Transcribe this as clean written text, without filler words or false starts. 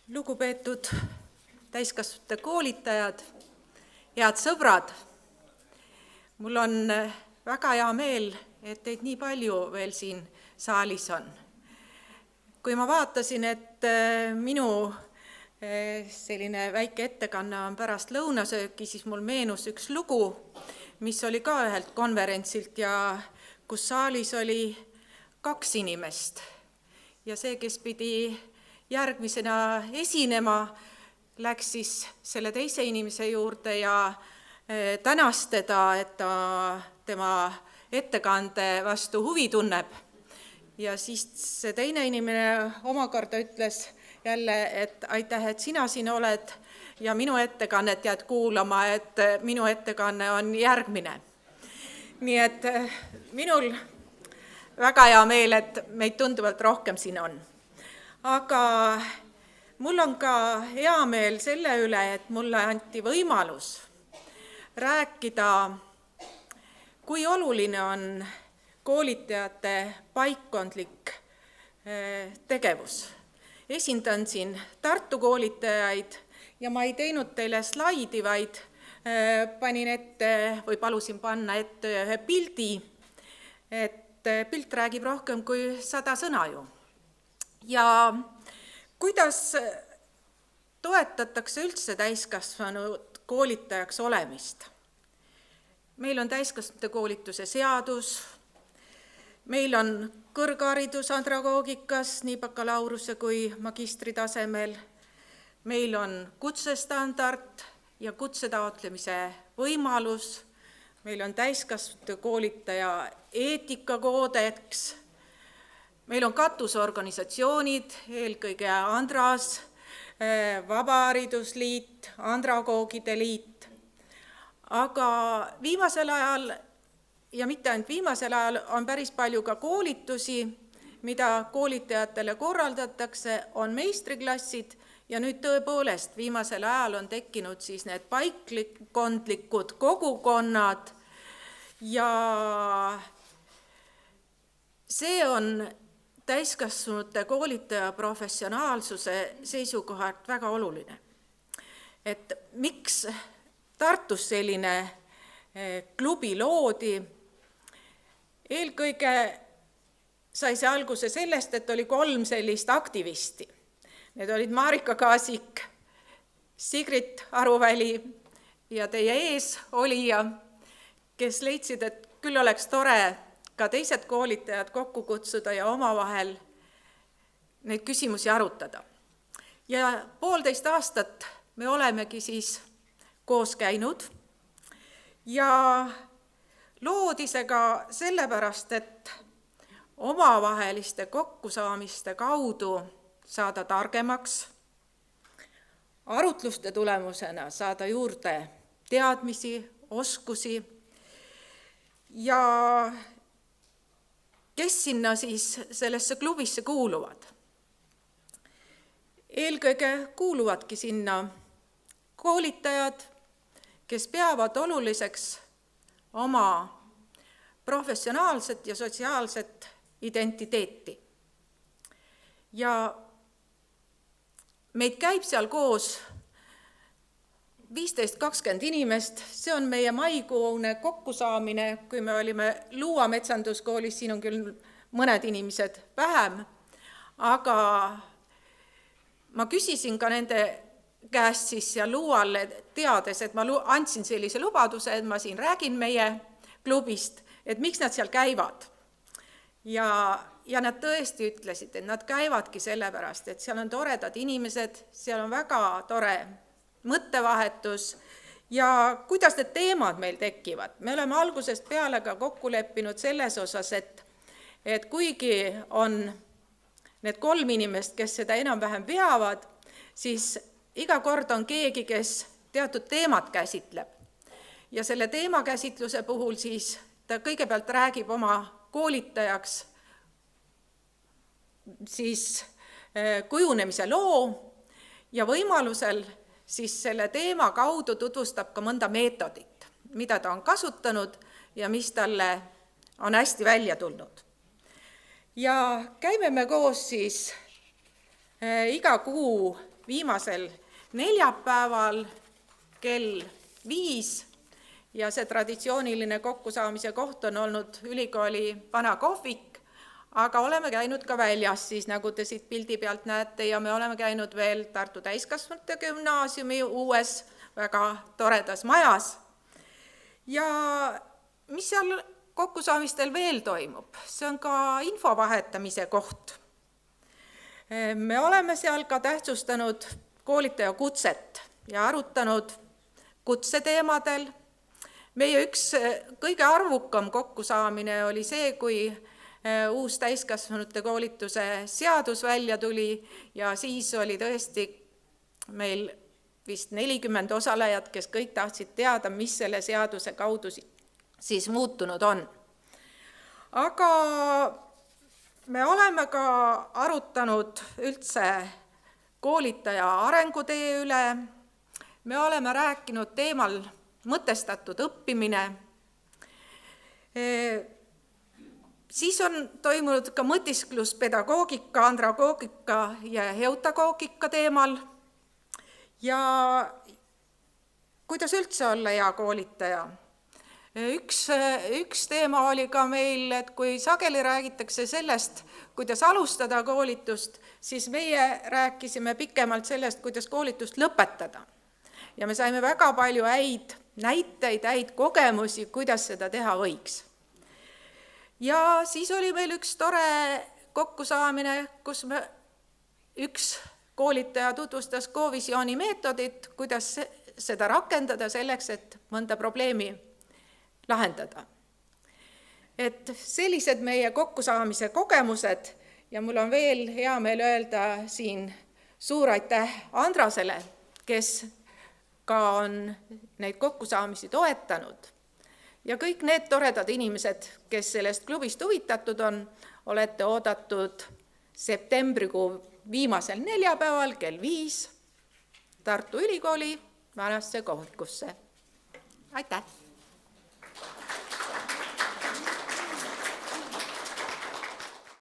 Lugupeetud täiskasvanute koolitajad, head sõbrad, mul on väga hea meel, et teid nii palju veel siin saalis on. Kui ma vaatasin, et minu selline väike ettekanne on pärast lõunasööki, siis mul meenus üks lugu, mis oli ka ühelt konverentsilt ja kus saalis oli 2 inimest. Ja see, kes pidi järgmisena esinema, läks siis selle teise inimese juurde ja tänas teda, et ta tema ettekande vastu huvi tunneb. Ja siis see teine inimene omakorda ütles jälle, et aitäh, et sina siin oled ja minu ettekannet jääd kuulama, et minu ettekanne on järgmine. Nii et minul väga hea meel, et meid tunduvalt rohkem siin on. Aga mul on ka hea meel selle üle, et mulle anti võimalus rääkida, kui oluline on koolitajate paikkondlik tegevus. Esindan siin Tartu koolitajaid ja ma ei teinud teile slaidi, vaid panin ette või palusin panna ette ühe pildi, et pilt räägib rohkem kui 100 sõna ju. Ja kuidas toetatakse üldse täiskasvanud koolitajaks olemist? Meil on täiskasvanute koolituse seadus, meil on kõrgharidus andragoogikas nii bakalaureuse kui magistri tasemel, meil on kutsestandard ja kutse taotlemise võimalus, meil on täiskasvanute koolitaja eetikakoodeks, meil on katusorganisatsioonid, eelkõige Andras, Vabaharidusliit, Andragoogide liit, aga viimasel ajal ja mitte ainult viimasel ajal on päris palju ka koolitusi, mida koolitajatele korraldatakse, on meistriklassid ja nüüd tõepoolest viimasel ajal on tekkinud siis need paikkondlikud kogukonnad ja see on täiskasvanute koolitaja professionaalsuse seisukohalt väga oluline. Et miks Tartus selline klubi loodi? Eelkõige sai see alguse sellest, et oli 3 sellist aktivisti. Need olid Marika Kaasik, Sigrit Aruväli ja teie ees olija, kes leidsid, et küll oleks tore ka teised koolitajad kokku kutsuda ja omavahel neid küsimusi arutada. Ja 1,5 aastat me olemegi siis koos käinud ja loodi see ka sellepärast, et omavaheliste kokkusaamiste kaudu saada targemaks, arutluste tulemusena saada juurde teadmisi, oskusi ja kes sinna siis sellesse klubisse kuuluvad? Eelkõige kuuluvadki sinna koolitajad, kes peavad oluliseks oma professionaalset ja sotsiaalset identiteeti. Ja meid käib seal koos 15-20 inimest, see on meie maikuune kokkusaamine, kui me olime Luua metsanduskoolis, siin on küll mõned inimesed vähem, aga ma küsisin ka nende käest siis ja Luualle teades, et ma andsin sellise lubaduse, et ma siin räägin meie klubist, et miks nad seal käivad. Ja nad tõesti ütlesid, et nad käivadki sellepärast, et seal on toredad inimesed, seal on väga tore mõttevahetus ja kuidas need teemad meil tekivad. Me oleme algusest peale ka kokku leppinud selles osas, et kuigi on need 3 inimest, kes seda enam-vähem veavad, siis iga kord on keegi, kes teatud teemat käsitleb. Ja selle teemakäsitluse puhul siis ta kõigepealt räägib oma koolitajaks siis kujunemise loo ja võimalusel siis selle teema kaudu tutvustab ka mõnda meetodit, mida ta on kasutanud ja mis talle on hästi välja tulnud. Ja käime me koos siis iga kuu viimasel neljapäeval kell 5 ja see traditsiooniline kokkusaamise koht on olnud ülikooli vana kohvik, aga oleme käinud ka väljas, siis nagu te siit pildi pealt näete, ja me oleme käinud veel Tartu Täiskasvanute Gümnaasiumi uues väga toredas majas. Ja mis seal kokkusaamistel veel toimub? See on ka info vahetamise koht. Me oleme seal ka tähtsustanud koolitaja kutset ja arutanud kutseteemadel. Meie üks kõige arvukam kokkusaamine oli see, kui uus täiskasvanute koolituse seadus välja tuli ja siis oli tõesti meil vist 40 osalejat, kes kõik tahtsid teada, mis selle seaduse kaudu siis muutunud on. Aga me oleme ka arutanud üldse koolitaja arengutee üle, me oleme rääkinud teemal mõtestatud õppimine, siis on toimunud ka mõtisklus pedagoogika, andragoogika ja heutagoogika teemal ja kuidas üldse olla hea koolitaja. Üks teema oli ka meil, et kui sageli räägitakse sellest, kuidas alustada koolitust, siis meie rääkisime pikemalt sellest, kuidas koolitust lõpetada. Ja me saime väga palju häid näiteid, häid kogemusi, kuidas seda teha võiks. Ja siis oli meil üks tore kokkusaamine, kus üks koolitaja tutvustas Covisiooni meetodit, kuidas seda rakendada selleks, et mõnda probleemi lahendada. Et sellised meie kokkusaamise kogemused ja mul on veel hea meel öelda siin suur aitäh Andrasele, kes ka on neid kokkusaamisi toetanud. Ja kõik need toredad inimesed, kes sellest klubist huvitatud on, olete oodatud septembrikuu viimasel neljapäeval kell 5 Tartu Ülikooli vanasse kohvikusse. Aitäh!